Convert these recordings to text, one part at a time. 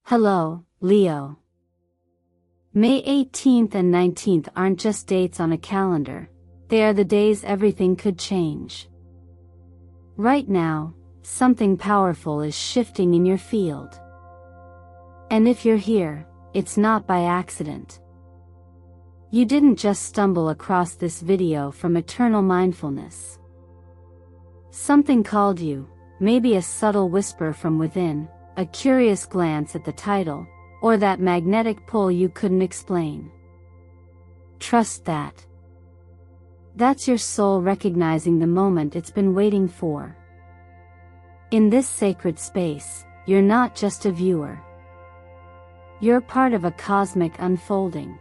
Hello, Leo. May 18th and 19th aren't just dates on a calendar, they are the days everything could change. Right now, something powerful is shifting in your field. And if you're here, it's not by accident. You didn't just stumble across this video from eternal mindfulness. Something called you, maybe a subtle whisper from within, a curious glance at the title, or that magnetic pull you couldn't explain. Trust that. That's your soul recognizing the moment it's been waiting for. In this sacred space, you're not just a viewer. You're part of a cosmic unfolding.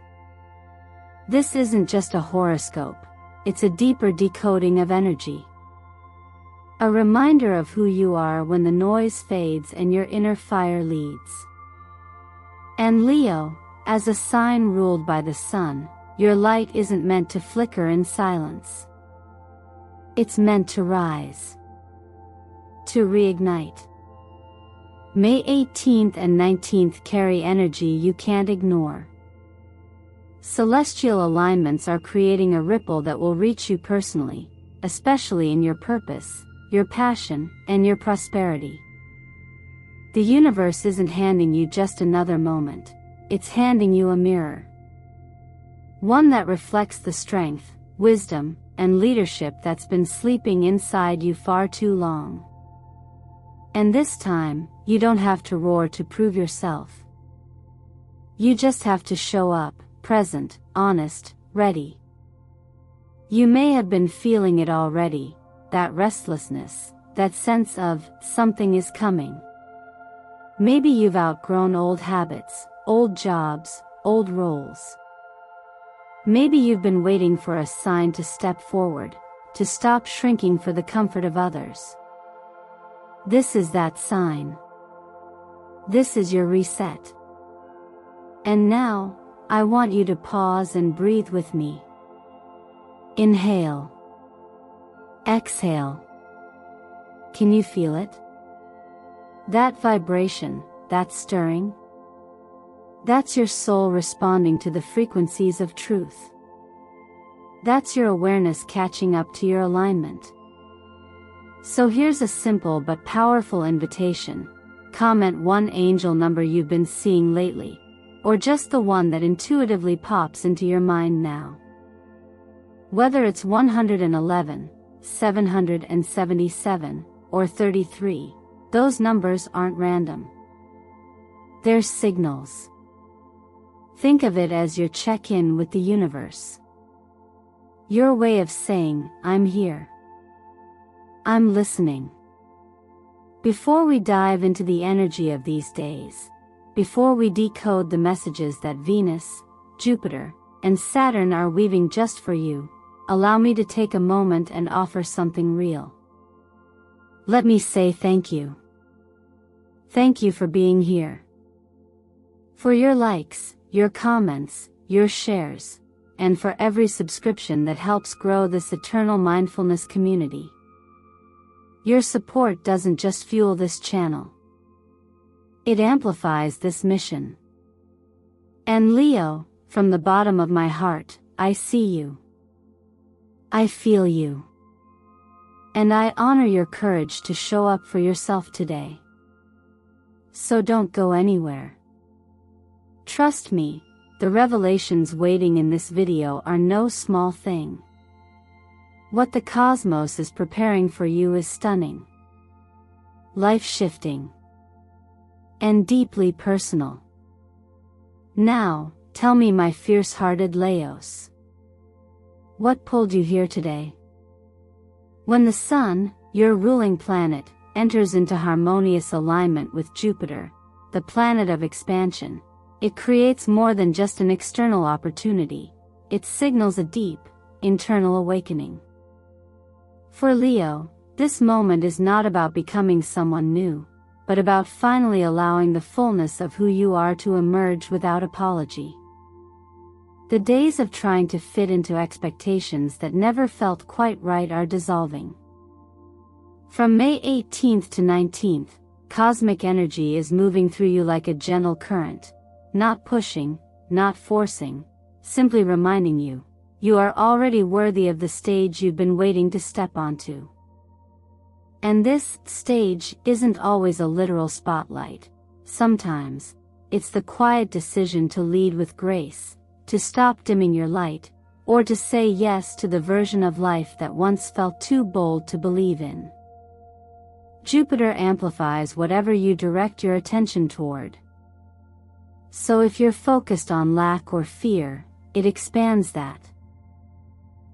This isn't just a horoscope, it's a deeper decoding of energy. A reminder of who you are when the noise fades and your inner fire leads. And Leo, as a sign ruled by the sun, your light isn't meant to flicker in silence. It's meant to rise. To reignite. May 18th and 19th carry energy you can't ignore. Celestial alignments are creating a ripple that will reach you personally, especially in your purpose, your passion, and your prosperity. The universe isn't handing you just another moment, it's handing you a mirror. One that reflects the strength, wisdom, and leadership that's been sleeping inside you far too long. And this time, you don't have to roar to prove yourself. You just have to show up, present, honest, ready. You may have been feeling it already, that restlessness, that sense of, something is coming. Maybe you've outgrown old habits, old jobs, old roles. Maybe you've been waiting for a sign to step forward, to stop shrinking for the comfort of others. This is that sign. This is your reset. And now, I want you to pause and breathe with me. Inhale. Exhale. Can you feel it? That vibration, that stirring? That's your soul responding to the frequencies of truth. That's your awareness catching up to your alignment. So here's a simple but powerful invitation. Comment one angel number you've been seeing lately, or just the one that intuitively pops into your mind now. Whether it's 111, 777, or 33, those numbers aren't random. They're signals. Think of it as your check-in with the universe. Your way of saying, I'm here. I'm listening. Before we dive into the energy of these days, before we decode the messages that Venus, Jupiter, and Saturn are weaving just for you, allow me to take a moment and offer something real. Let me say thank you. Thank you for being here. For your likes, your comments, your shares, and for every subscription that helps grow this eternal mindfulness community. Your support doesn't just fuel this channel. It amplifies this mission. And Leo, from the bottom of my heart, I see you. I feel you. And I honor your courage to show up for yourself today. So don't go anywhere. Trust me, the revelations waiting in this video are no small thing. What the cosmos is preparing for you is stunning, life-shifting, and deeply personal. Now, tell me, my fierce-hearted Leos, what pulled you here today? When the sun, your ruling planet, enters into harmonious alignment with Jupiter, the planet of expansion, it creates more than just an external opportunity, it signals a deep, internal awakening. For Leo, this moment is not about becoming someone new, but about finally allowing the fullness of who you are to emerge without apology. The days of trying to fit into expectations that never felt quite right are dissolving. From May 18th to 19th, cosmic energy is moving through you like a gentle current, not pushing, not forcing, simply reminding you, you are already worthy of the stage you've been waiting to step onto. And this stage isn't always a literal spotlight. Sometimes, it's the quiet decision to lead with grace, to stop dimming your light, or to say yes to the version of life that once felt too bold to believe in. Jupiter amplifies whatever you direct your attention toward. So if you're focused on lack or fear, it expands that.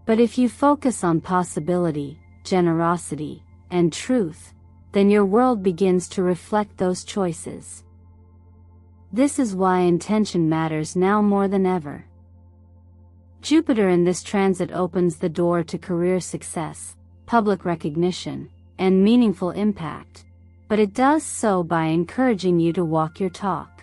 But if you focus on possibility, generosity, and truth, then your world begins to reflect those choices. This is why intention matters now more than ever. Jupiter in this transit opens the door to career success, public recognition, and meaningful impact, but it does so by encouraging you to walk your talk.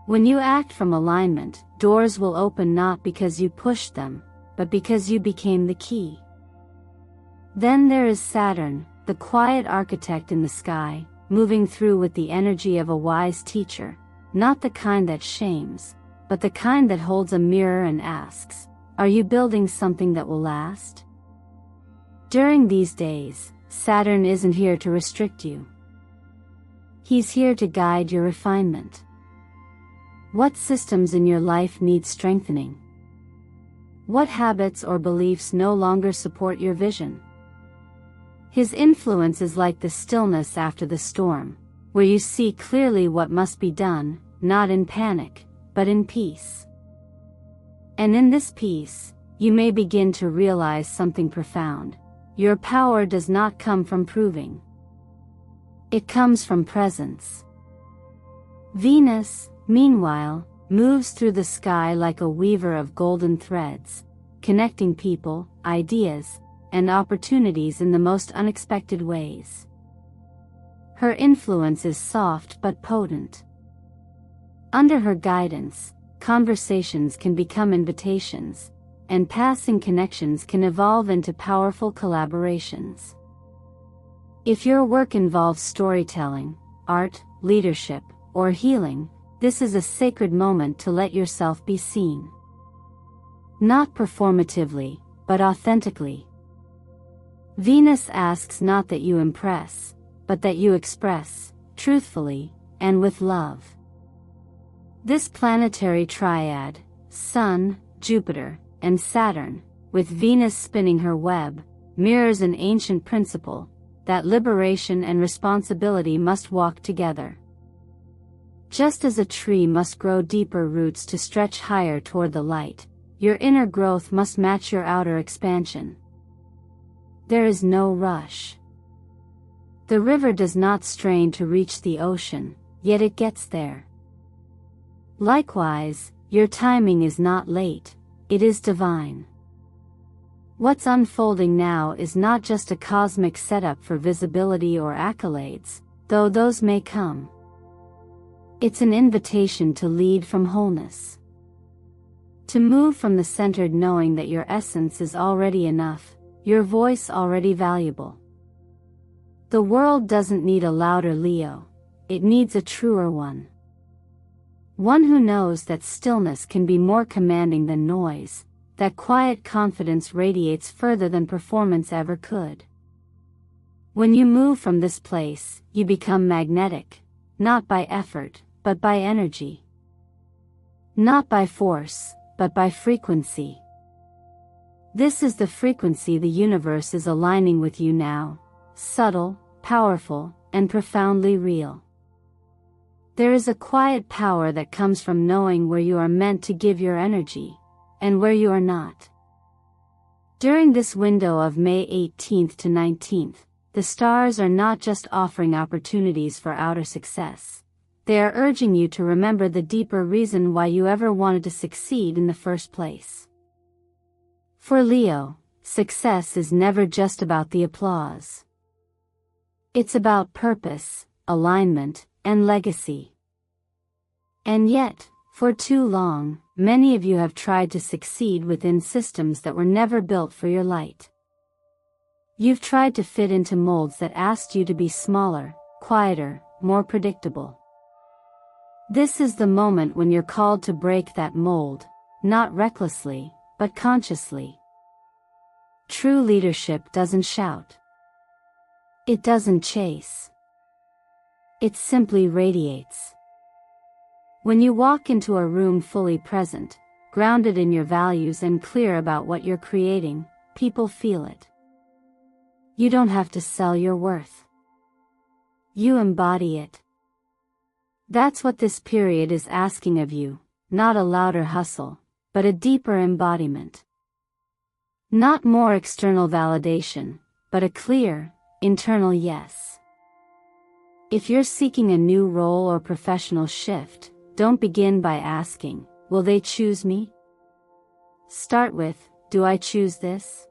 When you act from alignment, doors will open not because you pushed them, but because you became the key. Then there is Saturn, the quiet architect in the sky, moving through with the energy of a wise teacher, not the kind that shames, but the kind that holds a mirror and asks, are you building something that will last? During these days, Saturn isn't here to restrict you. He's here to guide your refinement. What systems in your life need strengthening? What habits or beliefs no longer support your vision? His influence is like the stillness after the storm, where you see clearly what must be done, not in panic, but in peace. And in this peace, you may begin to realize something profound. Your power does not come from proving. It comes from presence. Venus, meanwhile, moves through the sky like a weaver of golden threads, connecting people, ideas, and opportunities in the most unexpected ways. Her influence is soft but potent. Under her guidance, conversations can become invitations, and passing connections can evolve into powerful collaborations. If your work involves storytelling, art, leadership, or healing, this is a sacred moment to let yourself be seen. Not performatively, but authentically. Venus asks not that you impress, but that you express, truthfully, and with love. This planetary triad, Sun, Jupiter, and Saturn, with Venus spinning her web, mirrors an ancient principle, that liberation and responsibility must walk together. Just as a tree must grow deeper roots to stretch higher toward the light, your inner growth must match your outer expansion. There is no rush. The river does not strain to reach the ocean, yet it gets there. Likewise, your timing is not late, it is divine. What's unfolding now is not just a cosmic setup for visibility or accolades, though those may come. It's an invitation to lead from wholeness. To move from the centered knowing that your essence is already enough, your voice already valuable. The world doesn't need a louder Leo, it needs a truer one. One who knows that stillness can be more commanding than noise, that quiet confidence radiates further than performance ever could. When you move from this place, you become magnetic, not by effort, but by energy. Not by force, but by frequency. This is the frequency the universe is aligning with you now, subtle, powerful, and profoundly real. There is a quiet power that comes from knowing where you are meant to give your energy, and where you are not. During this window of May 18th to 19th, the stars are not just offering opportunities for outer success. They are urging you to remember the deeper reason why you ever wanted to succeed in the first place. For Leo, success is never just about the applause. It's about purpose, alignment, and legacy. And yet, for too long, many of you have tried to succeed within systems that were never built for your light. You've tried to fit into molds that asked you to be smaller, quieter, more predictable. This is the moment when you're called to break that mold, not recklessly, but consciously. True leadership doesn't shout. It doesn't chase. It simply radiates. When you walk into a room fully present, grounded in your values and clear about what you're creating, people feel it. You don't have to sell your worth. You embody it. That's what this period is asking of you, not a louder hustle, but a deeper embodiment. Not more external validation, but a clear, internal yes. If you're seeking a new role or professional shift, don't begin by asking, will they choose me? Start with, do I choose this?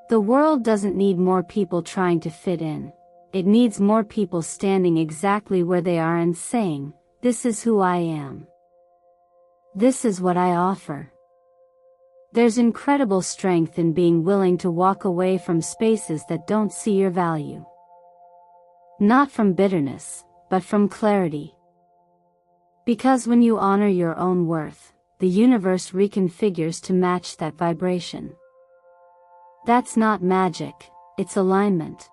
The world doesn't need more people trying to fit in. It needs more people standing exactly where they are and saying, this is who I am. This is what I offer. There's incredible strength in being willing to walk away from spaces that don't see your value. Not from bitterness, but from clarity. Because when you honor your own worth, the universe reconfigures to match that vibration. That's not magic, it's alignment.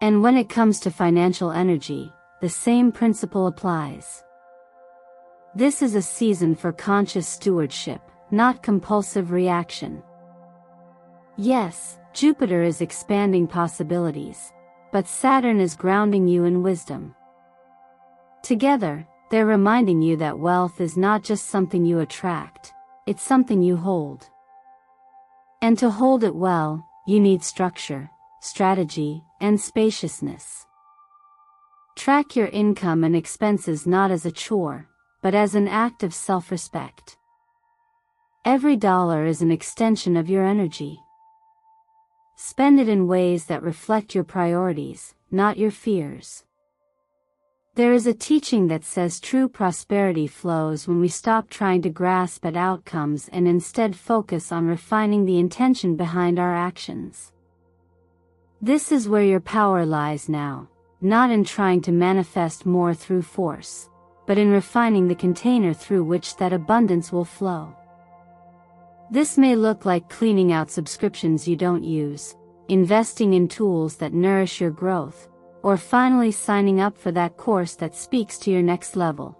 And when it comes to financial energy, the same principle applies. This is a season for conscious stewardship, not compulsive reaction. Yes, Jupiter is expanding possibilities, but Saturn is grounding you in wisdom. Together, they're reminding you that wealth is not just something you attract, it's something you hold. And to hold it well, you need structure, strategy, and spaciousness. Track your income and expenses not as a chore, but as an act of self-respect. Every dollar is an extension of your energy. Spend it in ways that reflect your priorities, not your fears. There is a teaching that says true prosperity flows when we stop trying to grasp at outcomes and instead focus on refining the intention behind our actions. This is where your power lies now, not in trying to manifest more through force, but in refining the container through which that abundance will flow. This may look like cleaning out subscriptions you don't use, investing in tools that nourish your growth, or finally signing up for that course that speaks to your next level.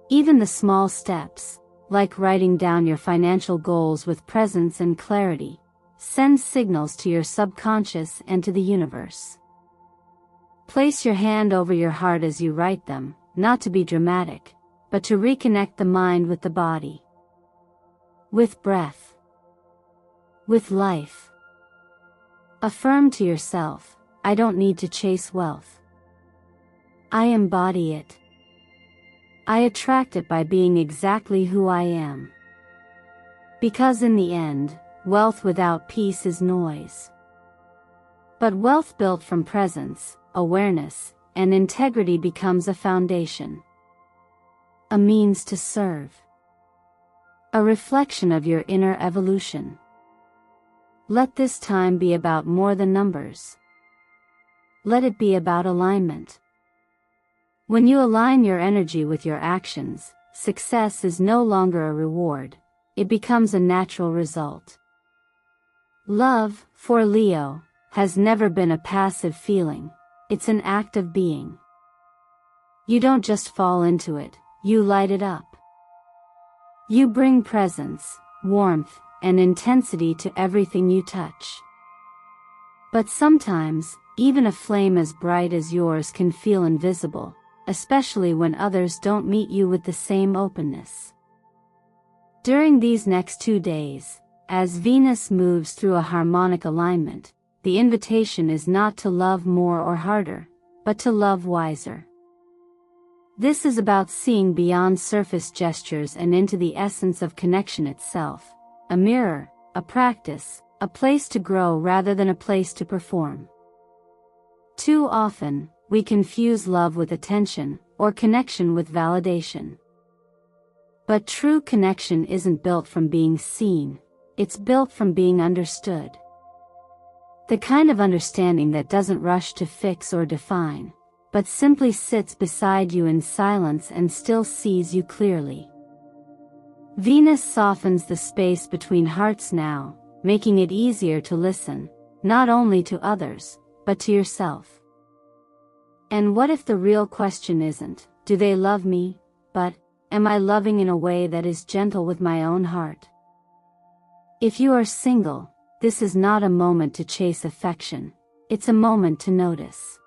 Even the small steps, like writing down your financial goals with presence and clarity, send signals to your subconscious and to the universe. Place your hand over your heart as you write them, not to be dramatic, but to reconnect the mind with the body. With breath. With life. Affirm to yourself, I don't need to chase wealth. I embody it. I attract it by being exactly who I am. Because in the end, wealth without peace is noise. But wealth built from presence, awareness, and integrity becomes a foundation. A means to serve. A reflection of your inner evolution. Let this time be about more than numbers. Let it be about alignment. When you align your energy with your actions, success is no longer a reward, it becomes a natural result. Love, for Leo, has never been a passive feeling, it's an act of being. You don't just fall into it, you light it up. You bring presence, warmth, and intensity to everything you touch. But sometimes, even a flame as bright as yours can feel invisible, especially when others don't meet you with the same openness. During these next 2 days, as Venus moves through a harmonic alignment, the invitation is not to love more or harder, but to love wiser. This is about seeing beyond surface gestures and into the essence of connection itself, a mirror, a practice, a place to grow rather than a place to perform. Too often, we confuse love with attention, or connection with validation. But true connection isn't built from being seen, it's built from being understood. The kind of understanding that doesn't rush to fix or define, but simply sits beside you in silence and still sees you clearly. Venus softens the space between hearts now, making it easier to listen, not only to others, but to yourself. And what if the real question isn't, do they love me, but, am I loving in a way that is gentle with my own heart? If you are single, this is not a moment to chase affection, it's a moment to notice.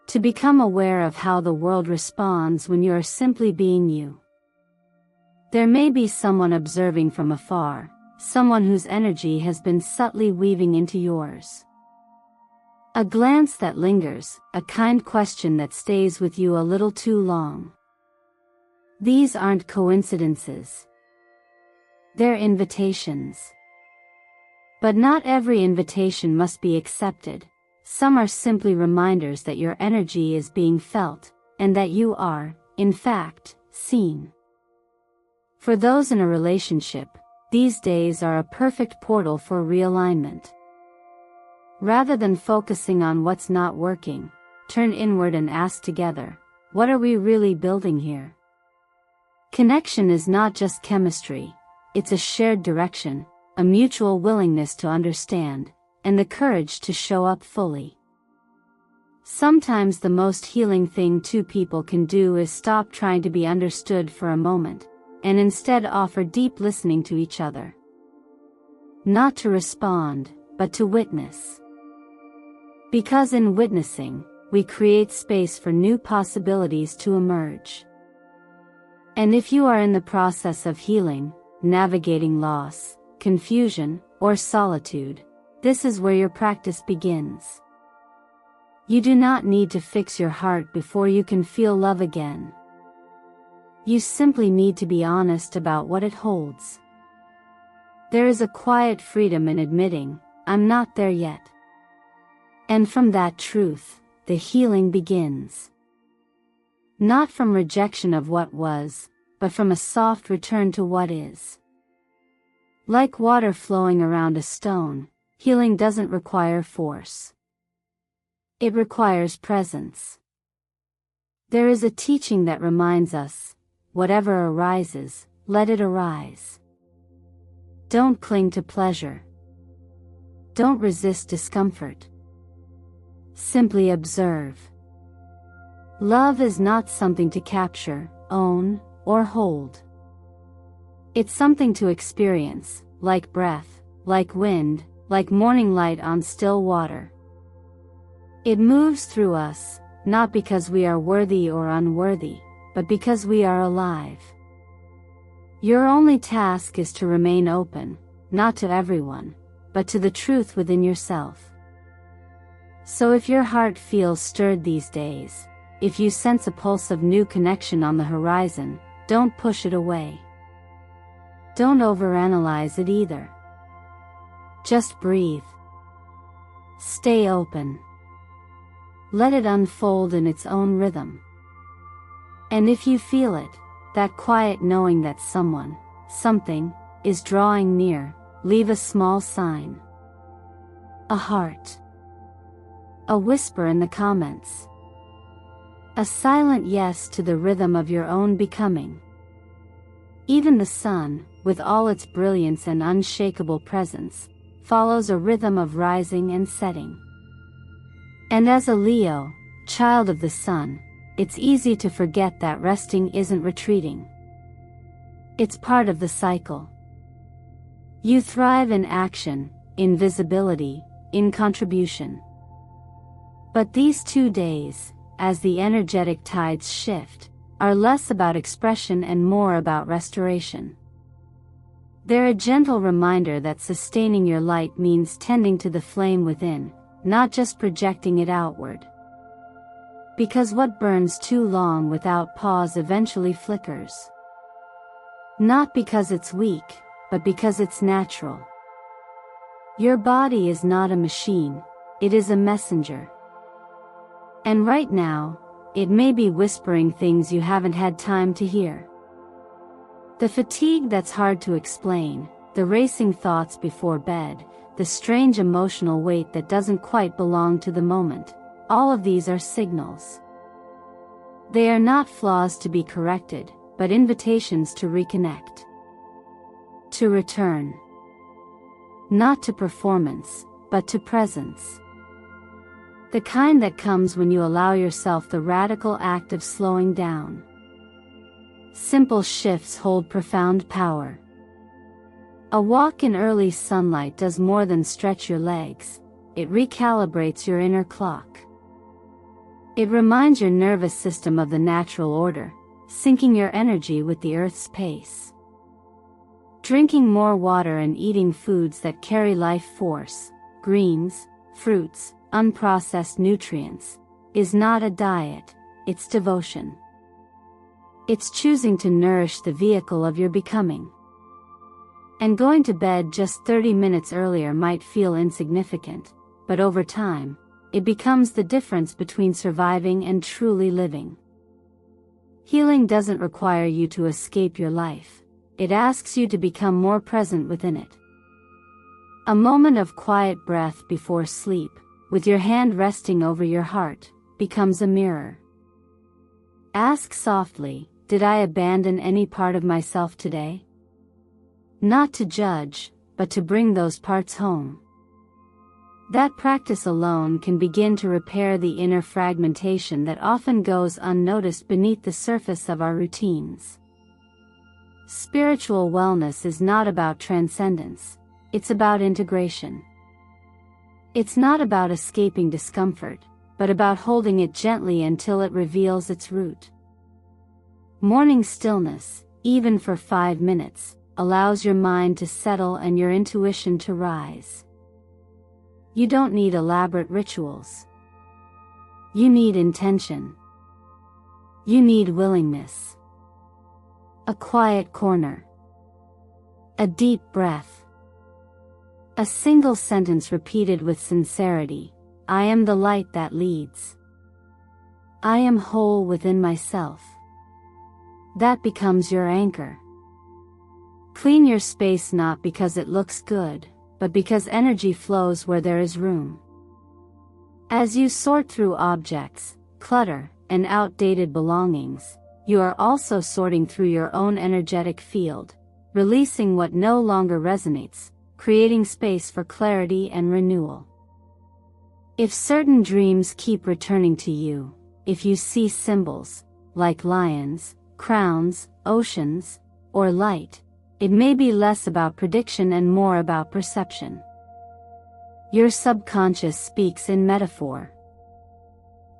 To become aware of how the world responds when you are simply being you. There may be someone observing from afar, someone whose energy has been subtly weaving into yours. A glance that lingers, a kind question that stays with you a little too long. These aren't coincidences. They're invitations. But not every invitation must be accepted. Some are simply reminders that your energy is being felt, and that you are, in fact, seen. For those in a relationship, these days are a perfect portal for realignment. Rather than focusing on what's not working, turn inward and ask together, what are we really building here? Connection is not just chemistry, it's a shared direction, a mutual willingness to understand, and the courage to show up fully. Sometimes the most healing thing two people can do is stop trying to be understood for a moment, and instead offer deep listening to each other. Not to respond, but to witness. Because in witnessing, we create space for new possibilities to emerge. And if you are in the process of healing, navigating loss, confusion, or solitude, this is where your practice begins. You do not need to fix your heart before you can feel love again. You simply need to be honest about what it holds. There is a quiet freedom in admitting, I'm not there yet. And from that truth, the healing begins. Not from rejection of what was, but from a soft return to what is. Like water flowing around a stone, healing doesn't require force. It requires presence. There is a teaching that reminds us, whatever arises, let it arise. Don't cling to pleasure. Don't resist discomfort. Simply observe. Love is not something to capture, own, or hold. It's something to experience, like breath, like wind, like morning light on still water. It moves through us, not because we are worthy or unworthy, but because we are alive. Your only task is to remain open, not to everyone, but to the truth within yourself. So if your heart feels stirred these days, if you sense a pulse of new connection on the horizon, don't push it away. Don't overanalyze it either. Just breathe. Stay open. Let it unfold in its own rhythm. And if you feel it, that quiet knowing that someone, something, is drawing near, leave a small sign. A heart. A whisper in the comments. A silent yes to the rhythm of your own becoming. Even the sun, with all its brilliance and unshakable presence, follows a rhythm of rising and setting. And as a Leo, child of the sun, it's easy to forget that resting isn't retreating. It's part of the cycle. You thrive in action, in visibility, in contribution. But these 2 days, as the energetic tides shift, are less about expression and more about restoration. They're a gentle reminder that sustaining your light means tending to the flame within, not just projecting it outward. Because what burns too long without pause eventually flickers. Not because it's weak, but because it's natural. Your body is not a machine, it is a messenger. And right now, it may be whispering things you haven't had time to hear. The fatigue that's hard to explain, the racing thoughts before bed, the strange emotional weight that doesn't quite belong to the moment. All of these are signals. They are not flaws to be corrected, but invitations to reconnect. To return. Not to performance, but to presence. The kind that comes when you allow yourself the radical act of slowing down. Simple shifts hold profound power. A walk in early sunlight does more than stretch your legs, it recalibrates your inner clock. It reminds your nervous system of the natural order, syncing your energy with the Earth's pace. Drinking more water and eating foods that carry life force, greens, fruits, unprocessed nutrients, is not a diet, it's devotion. It's choosing to nourish the vehicle of your becoming. And going to bed just 30 minutes earlier might feel insignificant, but over time, it becomes the difference between surviving and truly living. Healing doesn't require you to escape your life, it asks you to become more present within it. A moment of quiet breath before sleep, with your hand resting over your heart, becomes a mirror. Ask softly, did I abandon any part of myself today? Not to judge, but to bring those parts home. That practice alone can begin to repair the inner fragmentation that often goes unnoticed beneath the surface of our routines. Spiritual wellness is not about transcendence, it's about integration. It's not about escaping discomfort, but about holding it gently until it reveals its root. Morning stillness, even for 5 minutes, allows your mind to settle and your intuition to rise. You don't need elaborate rituals. You need intention. You need willingness. A quiet corner. A deep breath. A single sentence repeated with sincerity, I am the light that leads. I am whole within myself. That becomes your anchor. Clean your space not because it looks good, but because energy flows where there is room. As you sort through objects, clutter, and outdated belongings, you are also sorting through your own energetic field, releasing what no longer resonates, creating space for clarity and renewal. If certain dreams keep returning to you, if you see symbols, like lions, crowns, oceans, or light, it may be less about prediction and more about perception. Your subconscious speaks in metaphor.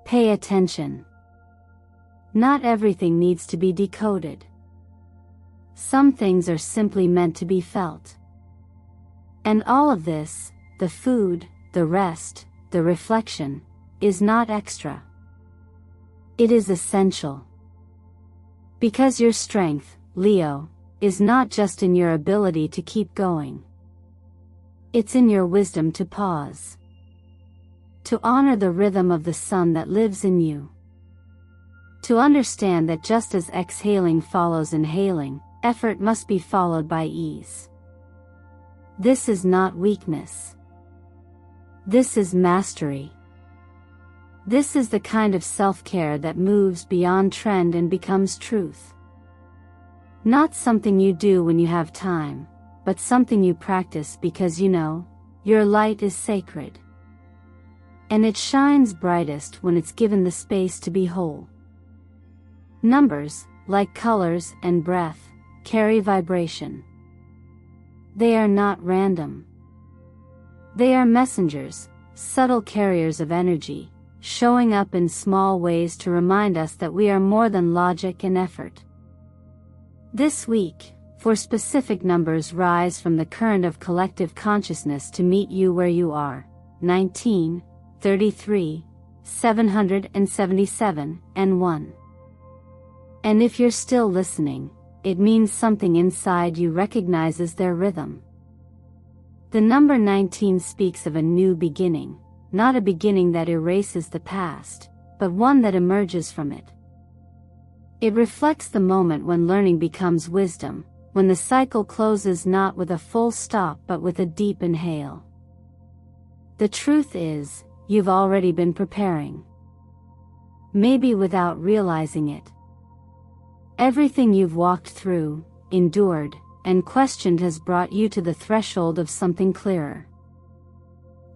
Pay attention. Not everything needs to be decoded. Some things are simply meant to be felt. And all of this, the food, the rest, the reflection, is not extra. It is essential. Because your strength, Leo, is not just in your ability to keep going. It's in your wisdom to pause. To honor the rhythm of the sun that lives in you. To understand that just as exhaling follows inhaling, effort must be followed by ease. This is not weakness. This is mastery. This is the kind of self-care that moves beyond trend and becomes truth. Not something you do when you have time, but something you practice because you know, your light is sacred. And it shines brightest when it's given the space to be whole. Numbers, like colors and breath, carry vibration. They are not random. They are messengers, subtle carriers of energy, showing up in small ways to remind us that we are more than logic and effort. This week, for specific numbers rise from the current of collective consciousness to meet you where you are, 19, 33, 777, and 1. And if you're still listening, it means something inside you recognizes their rhythm. The number 19 speaks of a new beginning, not a beginning that erases the past, but one that emerges from it. It reflects the moment when learning becomes wisdom, when the cycle closes not with a full stop but with a deep inhale. The truth is, you've already been preparing. Maybe without realizing it. Everything you've walked through, endured, and questioned has brought you to the threshold of something clearer.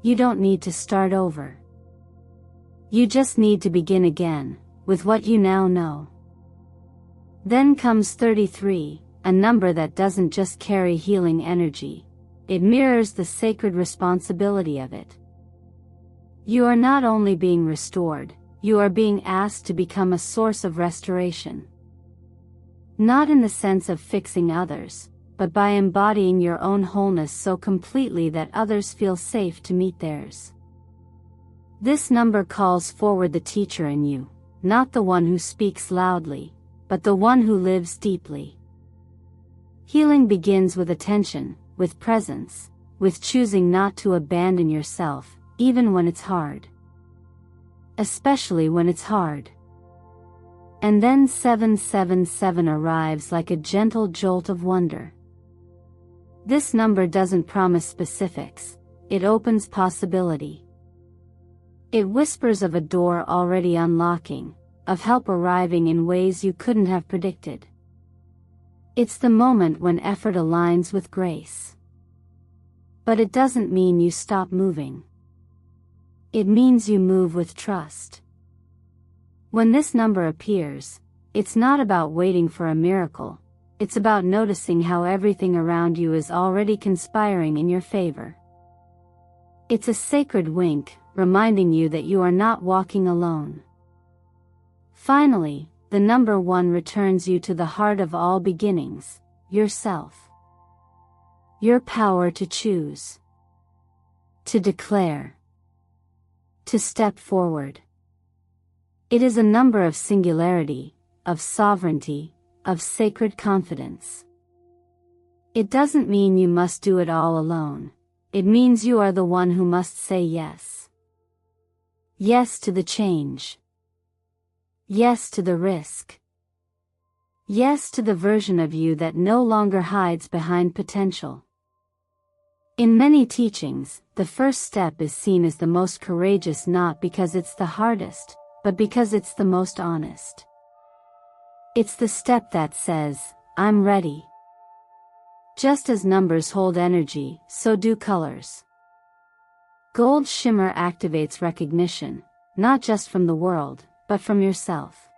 You don't need to start over. You just need to begin again, with what you now know. Then comes 33, a number that doesn't just carry healing energy, it mirrors the sacred responsibility of it. You are not only being restored, you are being asked to become a source of restoration. Not in the sense of fixing others, but by embodying your own wholeness so completely that others feel safe to meet theirs. This number calls forward the teacher in you, not the one who speaks loudly, but the one who lives deeply. Healing begins with attention, with presence, with choosing not to abandon yourself, even when it's hard. Especially when it's hard. And then 777 arrives like a gentle jolt of wonder. This number doesn't promise specifics, it opens possibility. It whispers of a door already unlocking, of help arriving in ways you couldn't have predicted. It's the moment when effort aligns with grace. But it doesn't mean you stop moving. It means you move with trust. When this number appears, it's not about waiting for a miracle, it's about noticing how everything around you is already conspiring in your favor. It's a sacred wink, reminding you that you are not walking alone. Finally, the number 1 returns you to the heart of all beginnings, yourself. Your power to choose. To declare. To step forward. It is a number of singularity, of sovereignty, of sacred confidence. It doesn't mean you must do it all alone, it means you are the one who must say yes. Yes to the change. Yes to the risk. Yes to the version of you that no longer hides behind potential. In many teachings, the first step is seen as the most courageous not because it's the hardest, but because it's the most honest. It's the step that says, I'm ready. Just as numbers hold energy, so do colors. Gold shimmer activates recognition, not just from the world, but from yourself.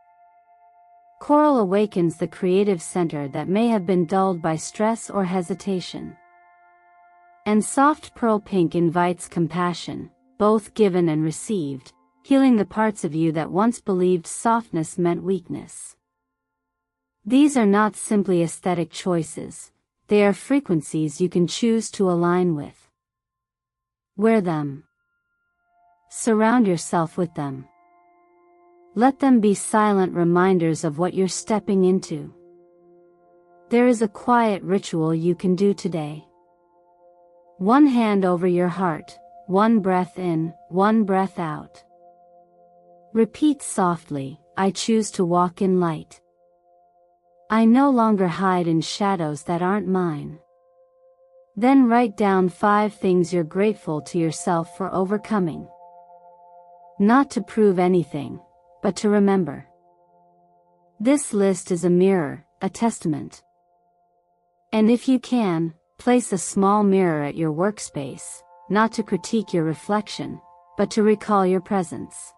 Coral awakens the creative center that may have been dulled by stress or hesitation. And soft pearl pink invites compassion, both given and received, healing the parts of you that once believed softness meant weakness. These are not simply aesthetic choices, they are frequencies you can choose to align with. Wear them. Surround yourself with them. Let them be silent reminders of what you're stepping into. There is a quiet ritual you can do today. One hand over your heart, one breath in, one breath out. Repeat softly, I choose to walk in light. I no longer hide in shadows that aren't mine. Then write down 5 things you're grateful to yourself for overcoming. Not to prove anything, but to remember. This list is a mirror, a testament. And if you can, place a small mirror at your workspace, not to critique your reflection, but to recall your presence.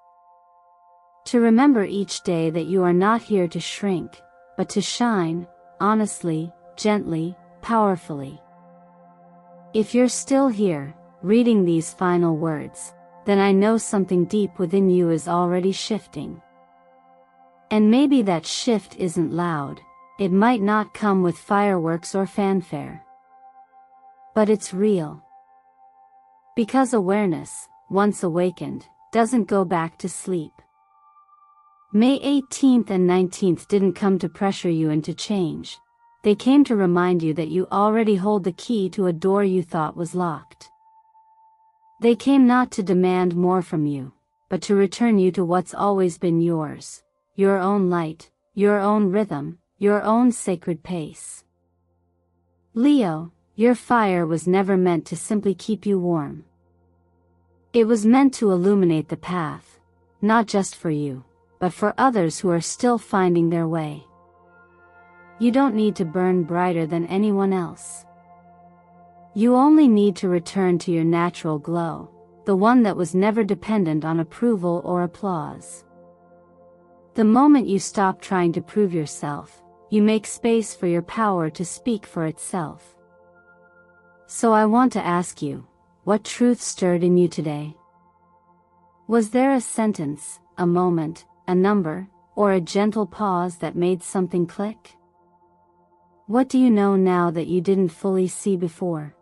To remember each day that you are not here to shrink, but to shine, honestly, gently, powerfully. If you're still here, reading these final words, then I know something deep within you is already shifting. And maybe that shift isn't loud, it might not come with fireworks or fanfare. But it's real. Because awareness, once awakened, doesn't go back to sleep. May 18th and 19th didn't come to pressure you into change, they came to remind you that you already hold the key to a door you thought was locked. They came not to demand more from you, but to return you to what's always been yours, your own light, your own rhythm, your own sacred pace. Leo, your fire was never meant to simply keep you warm. It was meant to illuminate the path, not just for you, but for others who are still finding their way. You don't need to burn brighter than anyone else. You only need to return to your natural glow, the one that was never dependent on approval or applause. The moment you stop trying to prove yourself, you make space for your power to speak for itself. So I want to ask you, what truth stirred in you today? Was there a sentence, a moment, a number, or a gentle pause that made something click? What do you know now that you didn't fully see before?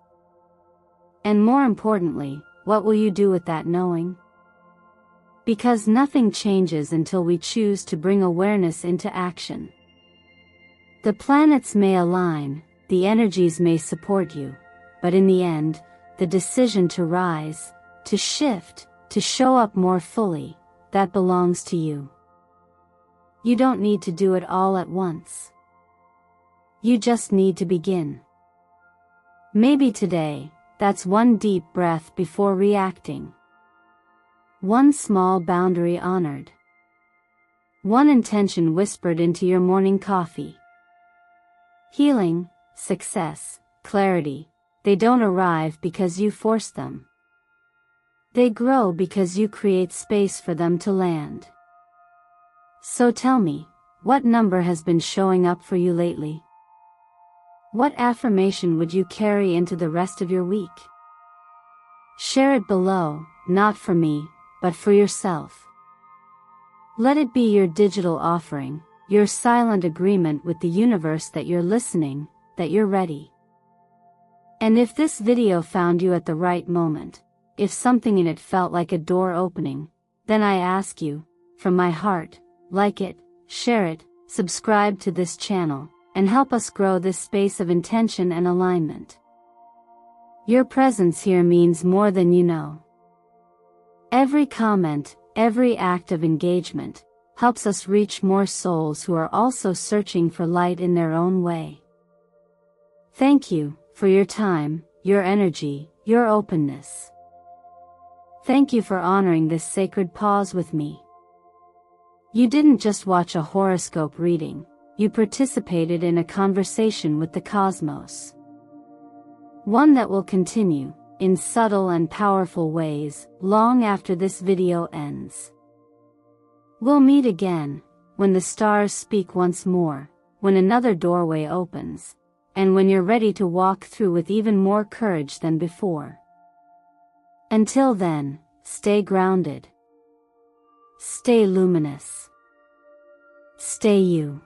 And more importantly, what will you do with that knowing? Because nothing changes until we choose to bring awareness into action. The planets may align, the energies may support you, but in the end, the decision to rise, to shift, to show up more fully, that belongs to you. You don't need to do it all at once. You just need to begin. Maybe today, that's one deep breath before reacting. One small boundary honored. One intention whispered into your morning coffee. Healing, success, clarity, they don't arrive because you force them. They grow because you create space for them to land. So tell me, what number has been showing up for you lately? What affirmation would you carry into the rest of your week? Share it below, not for me, but for yourself. Let it be your digital offering, your silent agreement with the universe that you're listening, that you're ready. And if this video found you at the right moment, if something in it felt like a door opening, then I ask you, from my heart, like it, share it, subscribe to this channel, and help us grow this space of intention and alignment. Your presence here means more than you know. Every comment, every act of engagement, helps us reach more souls who are also searching for light in their own way. Thank you for your time, your energy, your openness. Thank you for honoring this sacred pause with me. You didn't just watch a horoscope reading, you participated in a conversation with the cosmos. One that will continue, in subtle and powerful ways, long after this video ends. We'll meet again, when the stars speak once more, when another doorway opens, and when you're ready to walk through with even more courage than before. Until then, stay grounded. Stay luminous. Stay you.